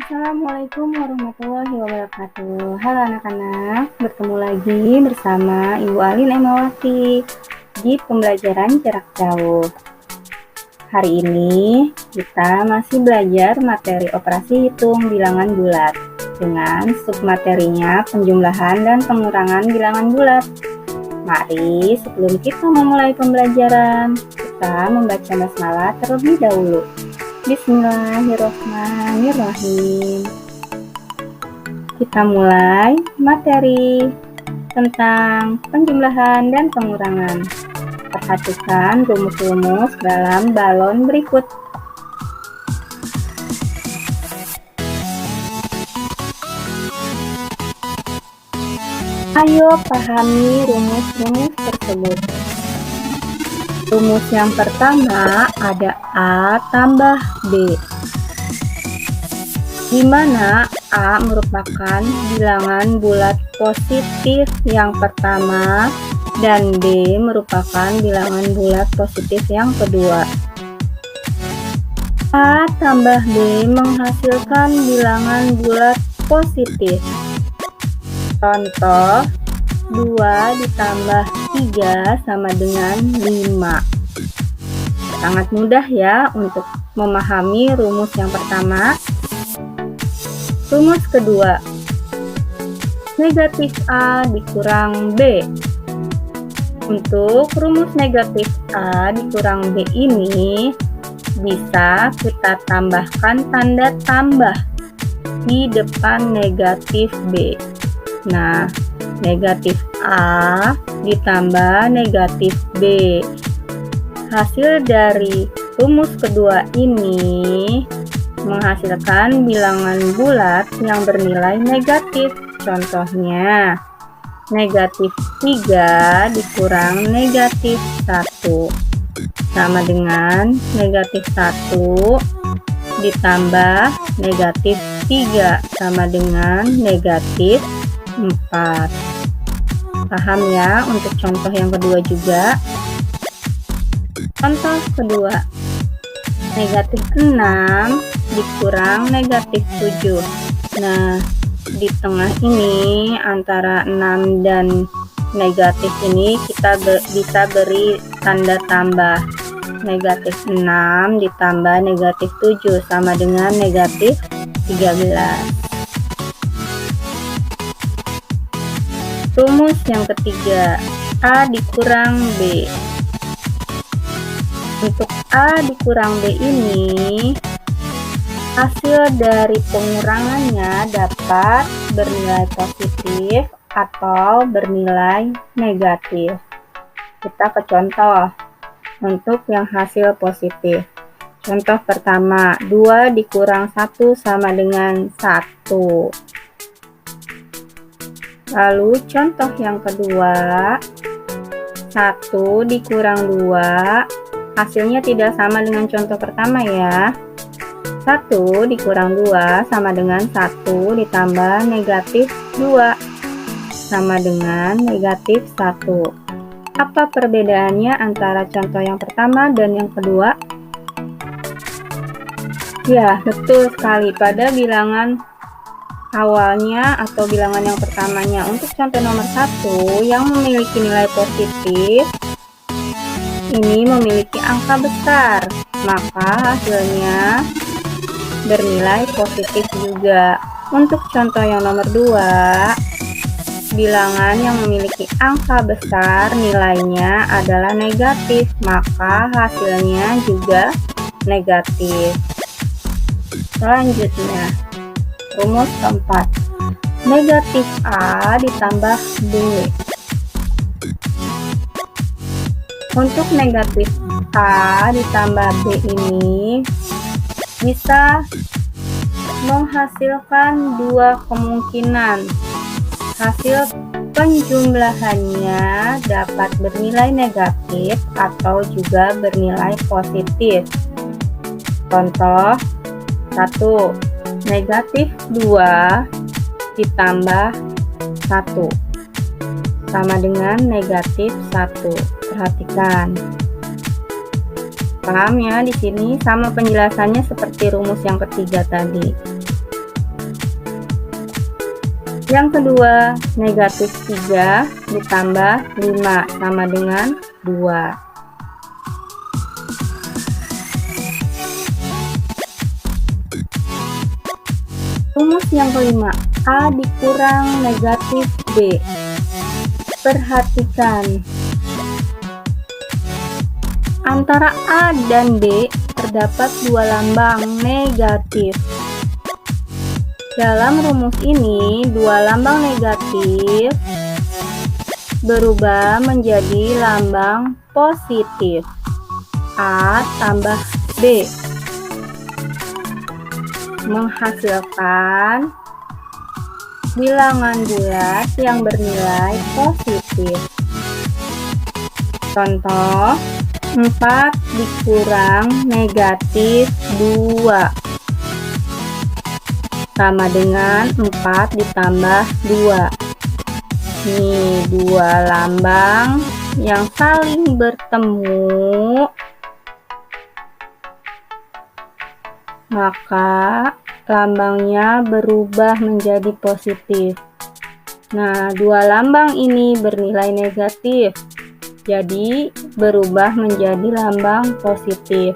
Assalamualaikum warahmatullahi wabarakatuh. Halo anak-anak, bertemu lagi bersama Ibu Alin Emawati di pembelajaran jarak jauh. Hari ini kita masih belajar materi operasi hitung bilangan bulat dengan submaterinya penjumlahan dan pengurangan bilangan bulat. Mari sebelum kita memulai pembelajaran, kita membaca basmalah terlebih dahulu. Bismillahirrahmanirrahim. Kita mulai materi tentang penjumlahan dan pengurangan. Perhatikan rumus-rumus dalam balon berikut. Ayo pahami rumus-rumus tersebut. Rumus yang pertama ada A tambah B, di mana A merupakan bilangan bulat positif yang pertama dan B merupakan bilangan bulat positif yang kedua. A tambah B menghasilkan bilangan bulat positif. Contoh, 2 ditambah 3 sama dengan 5. Sangat mudah ya untuk memahami rumus yang pertama. Rumus kedua, negatif A dikurang B. Untuk rumus negatif A dikurang B ini bisa kita tambahkan tanda tambah di depan negatif B. Nah, negatif A ditambah negatif B. Hasil dari rumus kedua ini menghasilkan bilangan bulat yang bernilai negatif. Contohnya, negatif 3 dikurang negatif 1 sama dengan negatif 1 ditambah negatif 3 sama dengan negatif 4. Paham ya untuk contoh yang kedua juga. Contoh kedua, negatif 6 dikurang negatif 7. Nah, di tengah ini antara 6 dan negatif ini kita bisa beri tanda tambah. Negatif 6 ditambah negatif 7 sama dengan negatif 13. Rumus yang ketiga, A dikurang B. Untuk A dikurang B ini, hasil dari pengurangannya dapat bernilai positif atau bernilai negatif. Kita ke contoh untuk yang hasil positif. Contoh pertama, 2 dikurang 1 sama dengan 1. Lalu contoh yang kedua, 1 dikurang 2, hasilnya tidak sama dengan contoh pertama ya. 1 dikurang 2 sama dengan 1 ditambah negatif 2 sama dengan negatif 1. Apa perbedaannya antara contoh yang pertama dan yang kedua? Ya, betul sekali. Pada bilangan awalnya atau bilangan yang pertamanya, untuk contoh nomor 1 yang memiliki nilai positif ini memiliki angka besar, maka hasilnya bernilai positif juga. Untuk contoh yang nomor 2, bilangan yang memiliki angka besar nilainya adalah negatif, maka hasilnya juga negatif. Selanjutnya, rumus keempat, negatif A ditambah B. Untuk negatif A ditambah B ini bisa menghasilkan dua kemungkinan. Hasil penjumlahannya dapat bernilai negatif atau juga bernilai positif. Contoh 1, negatif 2 ditambah 1 sama dengan negatif 1. Perhatikan. Paham ya, di sini sama penjelasannya seperti rumus yang ketiga tadi. Yang kedua, negatif 3 ditambah 5 sama dengan 2. Rumus yang kelima, A dikurang negatif B. Perhatikan, antara A dan B terdapat dua lambang negatif. Dalam rumus ini, dua lambang negatif berubah menjadi lambang positif. A tambah B menghasilkan bilangan bulat yang bernilai positif. Contoh, 4 dikurang negatif 2 sama dengan 4 ditambah 2. Nih, dua lambang yang saling bertemu, maka lambangnya berubah menjadi positif. Nah, dua lambang ini bernilai negatif, jadi berubah menjadi lambang positif.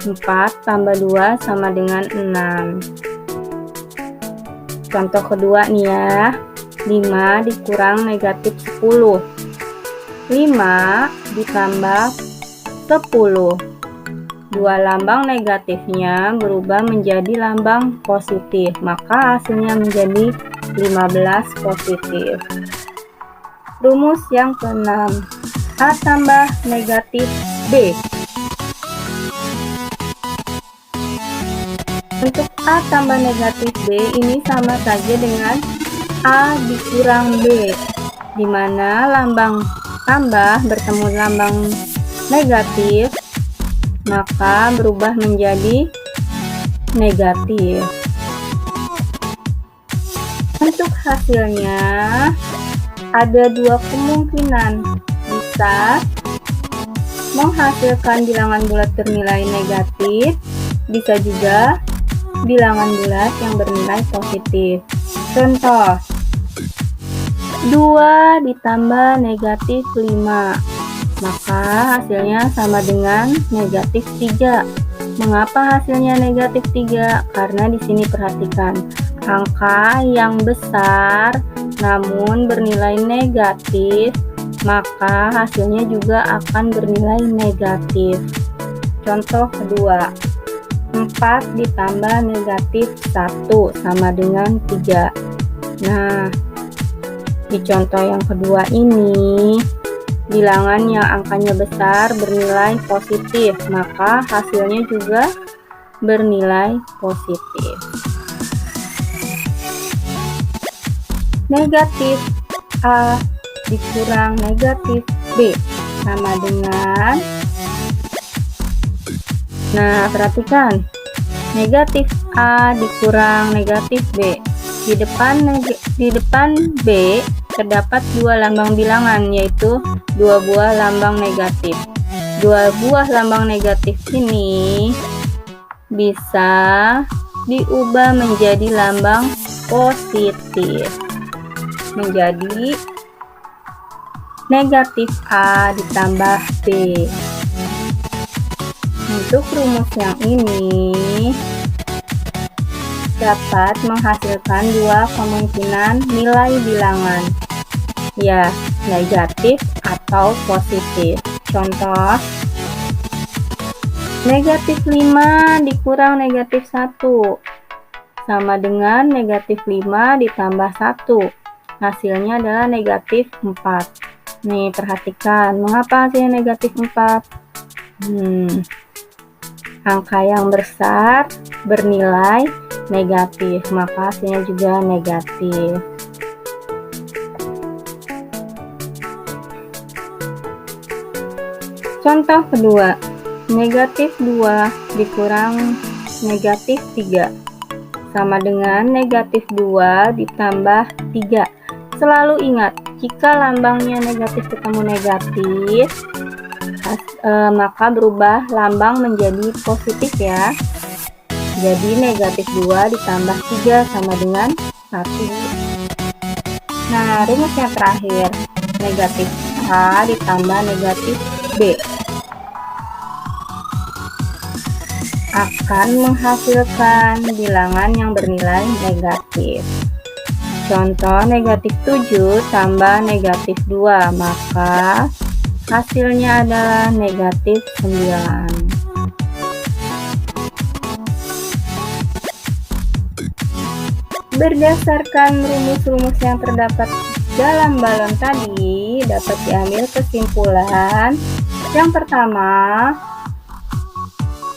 4 tambah 2 sama dengan 6. Contoh kedua nih ya, 5 dikurang negatif 10. 5 ditambah 10. Dua lambang negatifnya berubah menjadi lambang positif, maka hasilnya menjadi 15 positif. Rumus yang keenam, A tambah negatif B. Untuk A tambah negatif B ini sama saja dengan A dikurang B, di mana lambang tambah bertemu lambang negatif, maka berubah menjadi negatif. Untuk hasilnya ada dua kemungkinan, bisa menghasilkan bilangan bulat bernilai negatif, bisa juga bilangan bulat yang bernilai positif. Contoh, 2 ditambah negatif 5, maka hasilnya sama dengan negatif 3. Mengapa hasilnya negatif 3? Karena di sini perhatikan, angka yang besar namun bernilai negatif, maka hasilnya juga akan bernilai negatif. Contoh kedua, 4 ditambah negatif 1 sama dengan 3. Nah, di contoh yang kedua ini, bilangan yang angkanya besar bernilai positif, maka hasilnya juga bernilai positif. Negatif A dikurang negatif B sama dengan, nah perhatikan, negatif A dikurang negatif B. Di depan B terdapat dua lambang bilangan, yaitu dua buah lambang negatif. Dua buah lambang negatif ini bisa diubah menjadi lambang positif, menjadi negatif A ditambah B. Untuk rumus yang ini dapat menghasilkan dua kemungkinan nilai bilangan, ya negatif atau positif. Contoh, negatif 5 dikurang negatif 1 sama dengan negatif 5 ditambah 1. Hasilnya adalah negatif 4. Nih perhatikan, mengapa hasilnya negatif 4? Angka yang besar bernilai negatif, maka hasilnya juga negatif. Contoh kedua, negatif 2 dikurang negatif 3 sama dengan negatif 2 ditambah 3. Selalu ingat, jika lambangnya negatif ketemu negatif, maka berubah lambang menjadi positif ya. Jadi negatif 2 ditambah 3 sama dengan 1. Nah, rumusnya terakhir, negatif A ditambah negatif B akan menghasilkan bilangan yang bernilai negatif. Contoh, negatif 7 tambah negatif 2, maka hasilnya adalah negatif 9. Berdasarkan rumus-rumus yang terdapat dalam balon tadi, dapat diambil kesimpulan. Yang pertama,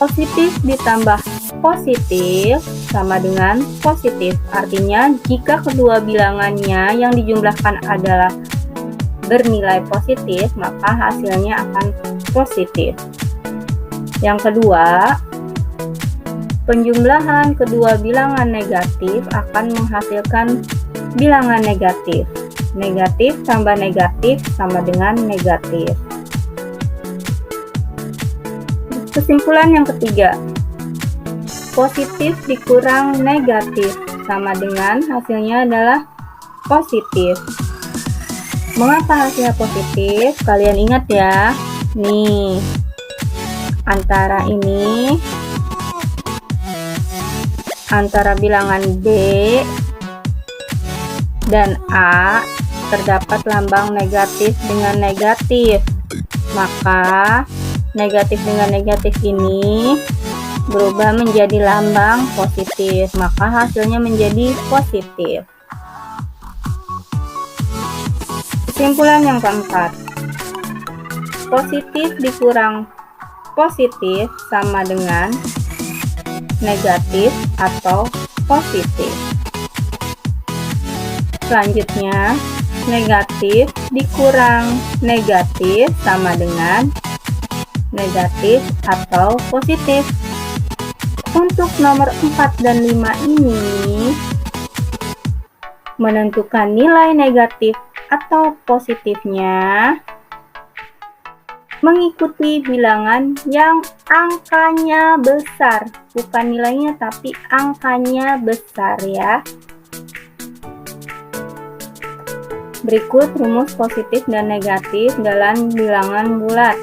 positif ditambah positif sama dengan positif. Artinya, jika kedua bilangannya yang dijumlahkan adalah bernilai positif, maka hasilnya akan positif. Yang kedua, penjumlahan kedua bilangan negatif akan menghasilkan bilangan negatif. Negatif tambah negatif sama dengan negatif. Kesimpulan yang ketiga, positif dikurang negatif sama dengan hasilnya adalah positif. Mengapa hasilnya positif? Kalian ingat ya, nih antara ini, antara bilangan B dan A terdapat lambang negatif dengan negatif, maka negatif dengan negatif ini berubah menjadi lambang positif, maka hasilnya menjadi positif. Kesimpulan yang keempat, positif dikurang positif sama dengan negatif atau positif. Selanjutnya, negatif dikurang negatif sama dengan negatif atau positif. Untuk nomor 4 dan 5 ini, menentukan nilai negatif atau positifnya mengikuti bilangan yang angkanya besar, bukan nilainya tapi angkanya besar ya. Berikut rumus positif dan negatif dalam bilangan bulat.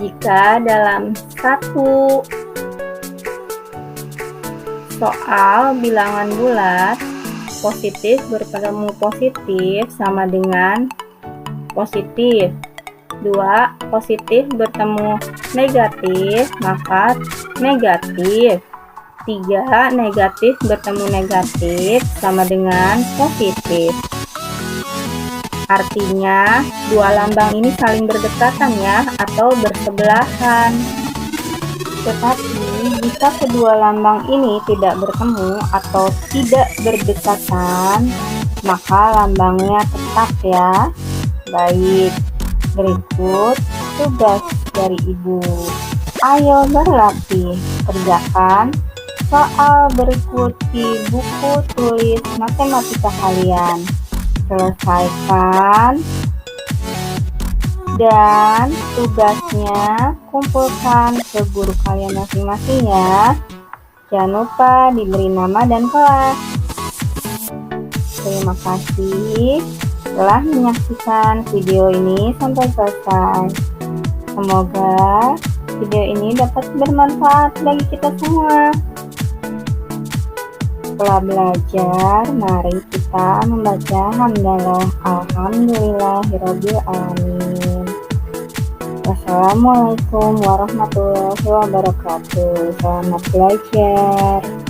Jika dalam satu soal bilangan bulat, positif bertemu positif sama dengan positif. 2. Positif bertemu negatif, maka negatif. 3. Negatif bertemu negatif sama dengan positif. Artinya, dua lambang ini saling berdekatan ya, atau bersebelahan. Tetapi, jika kedua lambang ini tidak bertemu atau tidak berdekatan, maka lambangnya tetap ya. Baik, berikut tugas dari Ibu. Ayo berlatih, kerjakan soal berikut di buku tulis matematika kalian. Selesaikan dan tugasnya kumpulkan ke guru kalian masing-masing ya. Jangan lupa diberi nama dan kelas. Terima kasih telah menyaksikan video ini sampai selesai. Semoga video ini dapat bermanfaat bagi kita semua. Setelah belajar, mari kita membaca hamdalah. Alhamdulillahirabbil alamin. Wassalamualaikum warahmatullahi wabarakatuh. Selamat belajar.